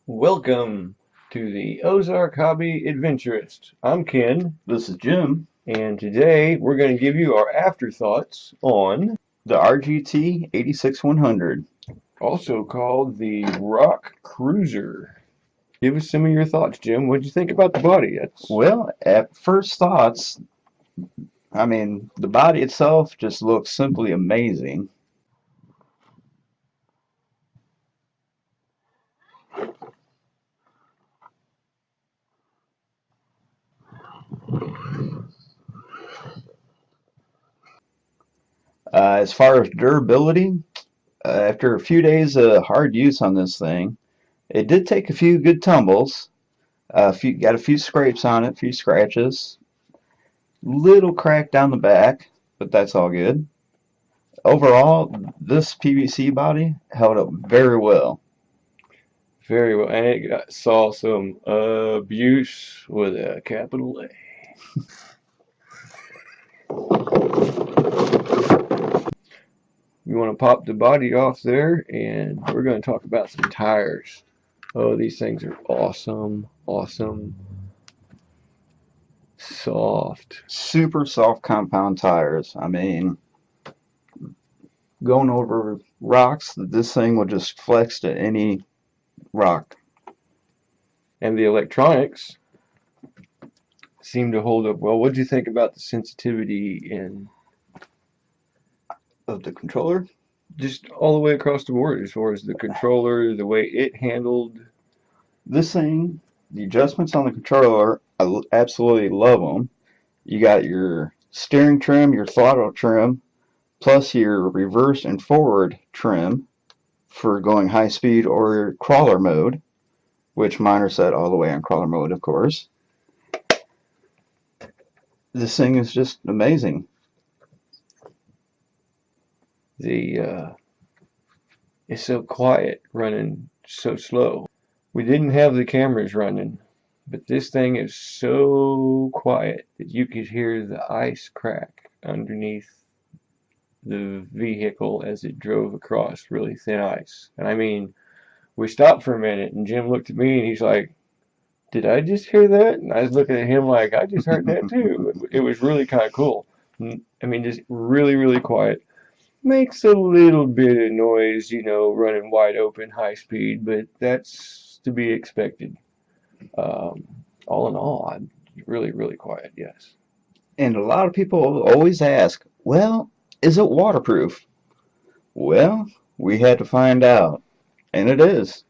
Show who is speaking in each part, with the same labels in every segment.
Speaker 1: Welcome to the Ozark Hobby Adventurist. I'm Ken,
Speaker 2: This is Jim,
Speaker 1: and today we're going to give you our afterthoughts on,
Speaker 2: the RGT 86100.
Speaker 1: also called the Rock Cruiser. Give us some of your thoughts, Jim. What did you think about the body?
Speaker 2: Well, at first thoughts, the body itself just looks simply amazing. As far as durability, after a few days of hard use on this thing, it did take a few good tumbles. Got a few scrapes on it, a few scratches, little crack down the back, but that's all good. Overall, this PVC body held up very well.
Speaker 1: very well, and saw some abuse with a capital A. You want to pop the body off there, and we're going to talk about some tires. Oh, these things are awesome, awesome, soft.
Speaker 2: Super soft compound tires. Going over rocks, this thing will just flex to any rock.
Speaker 1: And the electronics seem to hold up well. What do you think about the sensitivity in
Speaker 2: Of the controller,
Speaker 1: just all the way across the board as far as the controller, the way it handled?
Speaker 2: this thing, the adjustments on the controller, absolutely love them. You got your steering trim, your throttle trim, plus your reverse and forward trim for going high speed or crawler mode, which mine are set all the way on crawler mode, of course. This thing is just amazing.
Speaker 1: The it's so quiet running so slow. We didn't have the cameras running, but this thing is so quiet that you could hear the ice crack underneath the vehicle as it drove across really thin ice. And I mean, we stopped for a minute and Jim looked at me and he's like, "Did I just hear that?" And I was looking at him like, "I just heard that too." It was really kind of cool. I mean, just really, really quiet. Makes a little bit of noise, running wide open, high speed, but that's to be expected. Um, all in all, I'm really, really quiet, yes.
Speaker 2: And a lot of people always ask, well, is it waterproof? Well, we had to find out, and it is.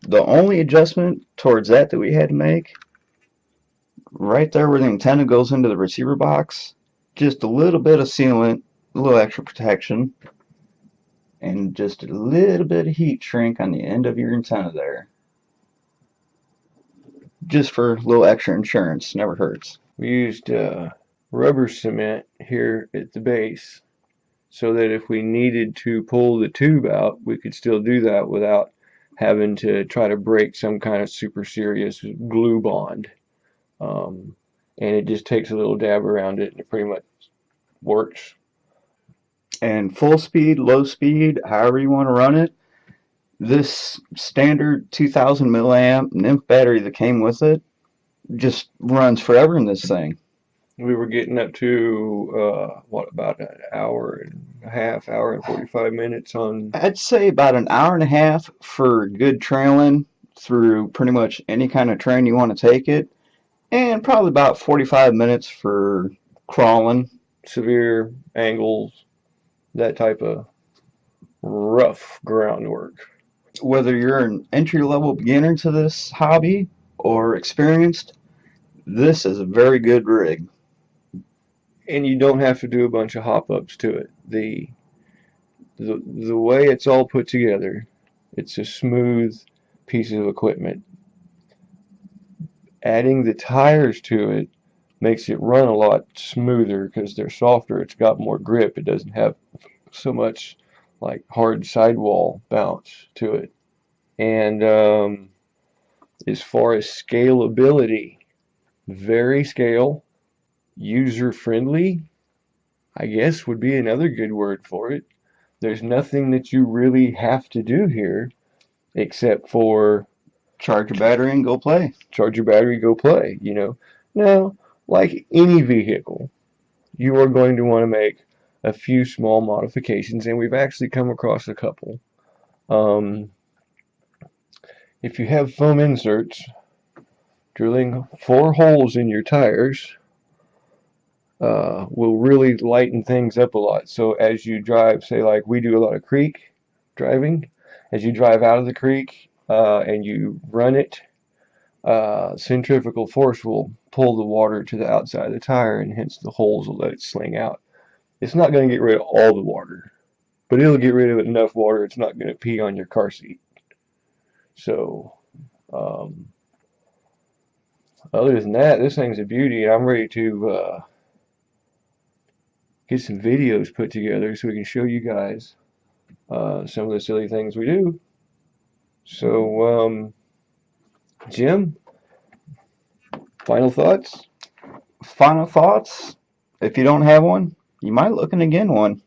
Speaker 2: The only adjustment towards that we had to make, right there where the antenna goes into the receiver box, just a little bit of sealant, a little extra protection, and just a little bit of heat shrink on the end of your antenna there. Just for a little extra insurance, never hurts.
Speaker 1: We used rubber cement here at the base so that if we needed to pull the tube out, we could still do that without having to try to break some kind of super serious glue bond. And it just takes a little dab around it and it pretty much works.
Speaker 2: And full speed, low speed, however you want to run it, this standard 2000 milliamp nymph battery that came with it just runs forever in this thing.
Speaker 1: We were getting up to about an hour and a half, hour and 45 minutes on.
Speaker 2: I'd say about an hour and a half for good trailing through pretty much any kind of terrain you want to take it, and probably about 45 minutes for crawling.
Speaker 1: Severe angles, that type of rough groundwork.
Speaker 2: Whether you're an entry-level beginner to this hobby or experienced, this is a very good rig.
Speaker 1: And you don't have to do a bunch of hop-ups to it. The way it's all put together, it's a smooth piece of equipment. Adding the tires to it makes it run a lot smoother because they're softer. It's got more grip. It doesn't have so much like hard sidewall bounce to it. And as far as scalability, very scale, user friendly, I guess would be another good word for it. There's nothing that you really have to do here except for
Speaker 2: Charge your battery and go play.
Speaker 1: charge your battery, go play, you know. Now, like any vehicle, you are going to want to make a few small modifications, and we've actually come across a couple. Um, if you have foam inserts, drilling 4 holes in your tires will really lighten things up a lot. So as you drive, say like we do a lot of creek driving, as you drive out of the creek and you run it, centrifugal force will pull the water to the outside of the tire, and hence the holes will let it sling out. It's not going to get rid of all the water, but it'll get rid of enough water it's not going to pee on your car seat. So, um, other than that, this thing's a beauty. I'm ready to get some videos put together so we can show you guys some of the silly things we do. So, Jim, final thoughts?
Speaker 2: Final thoughts? If you don't have one, you might look in again one.